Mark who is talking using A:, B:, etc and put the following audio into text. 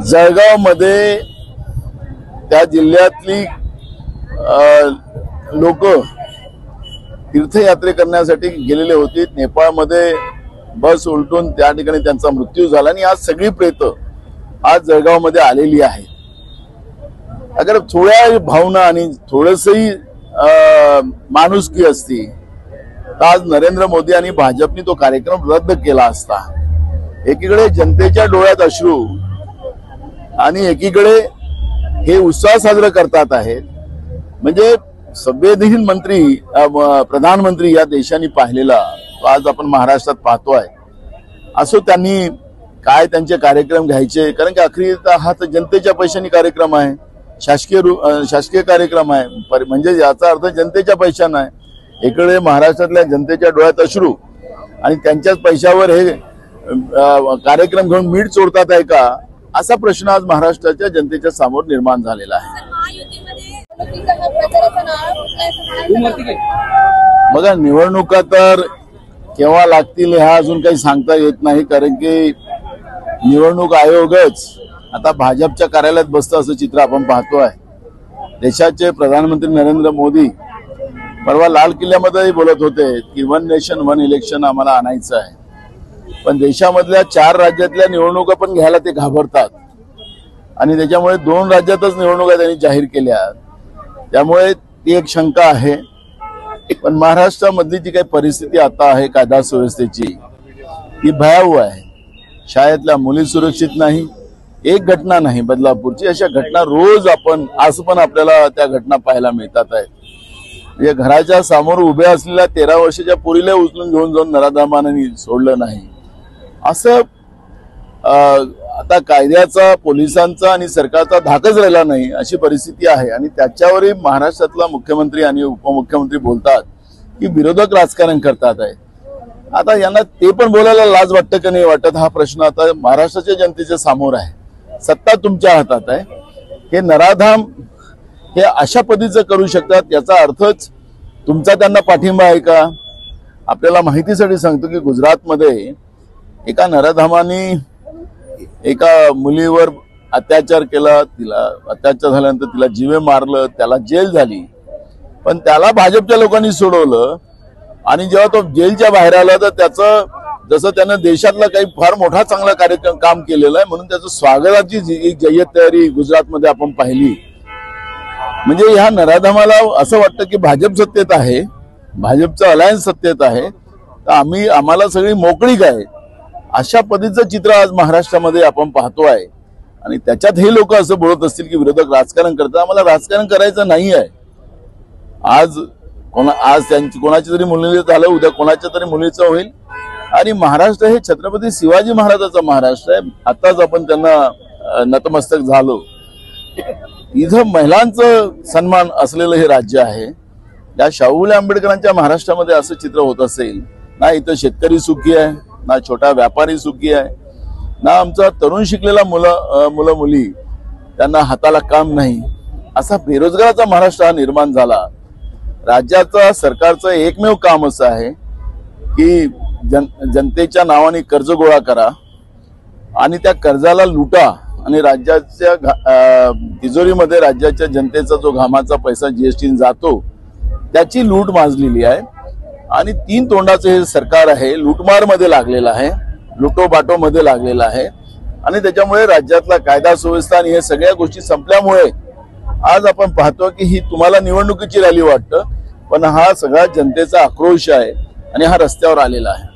A: जळगाव मध्ये त्या जिल्ह्यातली लोक तीर्थयात्रे करण्यासाठी गेलेले होते। नेपाळमध्ये बस उलटून त्या ठिकाणी त्यांचा मृत्यू झाला आणि आज सगळी प्रेत आज जळगाव मध्ये आलेली आहे। अगर थोड्या भावना आणि थोडंसही माणुसकी असती तर आज नरेंद्र मोदी आणि भाजपने तो कार्यक्रम रद्द केला असता। एकीकडे जनतेच्या डोळ्यात अश्रू आणि एकीकडे हे उत्साह साजरा करतात आहेत। म्हणजे संवेदनशील मंत्री प्रधानमंत्री या देशाने पाहिलेला आज आपण महाराष्ट्रात पाहतोय। असो त्यांनी काय त्यांचे कार्यक्रम घ्यायचे, कारण की अखेरी हा तर जनतेच्या पैशाने कार्यक्रम आहे, शासकीय कार्यक्रम आहे, म्हणजे याचा अर्थ जनतेच्या पैशाने आहे। इकडे महाराष्ट्रातल्या जनतेच्या डोळ्यात अश्रू आणि त्यांच्याच पैशावर हे कार्यक्रम घेऊन मीठ चोरतात आहे का, असा प्रश्न आज महाराष्ट्राच्या जनतेच्या समोर निर्माण झालेला आहे। बघा, निवडणुका तर केव्हा लागतील हा अजून काही सांगता येत नाही, कारण की निवडणूक आयोगच आता भाजपच्या कार्यालयात बसतं असं चित्र आपण पाहतोय। देशाचे प्रधानमंत्री नरेंद्र मोदी परवा लाल किल्ल्यामध्ये बोलत होते की 1 नेशन 1 इलेक्शन आम्हाला आणायचं आहे, पण देशामधल्या 4 राज्यातल्या निवडणुका पण घ्यायला ते घाबरतात आणि त्याच्यामुळे 2 राज्यातच निवडणुका त्यांनी जाहीर केल्या। त्यामुळे ती एक शंका आहे। पण महाराष्ट्रामधली जी काही परिस्थिती आता आहे कायदा सुव्यवस्थेची ती भयावह आहे। शाळेतल्या मुली सुरक्षित नाही, एक घटना नाही बदलापूरची, अशा घटना रोज आपण आज पण आपल्याला त्या घटना पाहायला मिळतात आहेत। म्हणजे घराच्या समोर उभ्या असलेल्या 13 वर्षाच्या पोरीला उचलून घेऊन जाऊन नराधमांनी सोडलं नाही, असं आता कायद्याचा, पोलिसांचा आणि सरकारचा धाकच राहिला नाही अशी परिस्थिती आहे। आणि त्याच्यावरही महाराष्ट्रातला मुख्यमंत्री आणि उपमुख्यमंत्री बोलतात की विरोधक राजकारण करतात आहे। आता यांना ते पण बोलायला लाज वाटतं की नाही वाटत, हा प्रश्न आता महाराष्ट्राच्या जनतेच्या समोर आहे। सत्ता तुमच्या हातात आहे, हे नराधाम हे अशा पद्धतीचं करू शकतात, याचा अर्थच तुमचा त्यांना पाठिंबा आहे का? आपल्याला माहितीसाठी सांगतो की गुजरातमध्ये एका नराधामाने एका मुलीवर अत्याचार केला, तिला अत्याचार झाल्यानंतर तिला जीवे मारलं, त्याला जेल झाली, पण त्याला भाजपच्या लोकांनी सोडवलं आणि जेव्हा तो जेलच्या बाहेर आला तर त्याचं जसं त्यानं देशातला काही फार मोठा चांगला कार्यक्रम काम केलेला आहे म्हणून त्याचं स्वागताची एक जय्यत तयारी गुजरातमध्ये आपण पाहिली। म्हणजे ह्या नराधमाला असं वाटतं की भाजप सत्तेत आहे, भाजपचं अलायन्स सत्तेत आहे, तर आम्हाला सगळी मोकळीक आहे, अशा पद्धतीचं चित्र आज महाराष्ट्रामध्ये आपण पाहतो आहे। आणि त्याच्यात हे लोक असं बोलत असतील की विरोधक राजकारण करतात, आम्हाला राजकारण करायचं नाही आहे। आज कोणाची तरी मुलीचं झालं, उद्या कोणाच्या तरी मुलीचं होईल। आणि महाराष्ट्र हे छत्रपती शिवाजी महाराजांचा महाराष्ट्र आहे। आताच आपण त्यांना नतमस्तक झालो। इथं महिलांचं सन्मान असलेलं हे राज्य आहे। या शाहू फुले आंबेडकरांच्या महाराष्ट्रामध्ये असं चित्र होत असेल ना, इथं शेतकरी सुखी आहे, ना छोटा व्यापारी सुखी आहे, ना आमचा तरुण शिकलेला मुलं मुली त्यांना हाताला काम नाही, असा बेरोजगाराचा महाराष्ट्र हा निर्माण झाला। राज्याचा सरकारचं एकमेव काम असं आहे की जनतेच्या नावाने कर्ज गोळा करा आणि त्या कर्जाला लुटा आणि राज्याच्या तिजोरीमध्ये राज्याच्या जनतेचा जो घामाचा पैसा जीएसटी जातो त्याची लूट माजलेली आहे। आणि 3 तोंडाचं हे सरकार आहे, लुटमार मध्ये लागलेलं आहे, लुटोबाटो मध्ये लागलेलं आहे। आणि त्याच्यामुळे राज्यातला कायदा सुव्यवस्था आणि हे सगळ्या गोष्टी संपल्यामुळे आज आपण पाहतो की ही तुम्हाला निवडणुकीची रॅली वाटतं, पण हा सगळा जनतेचा आक्रोश आहे आणि हा रस्त्यावर आलेला आहे।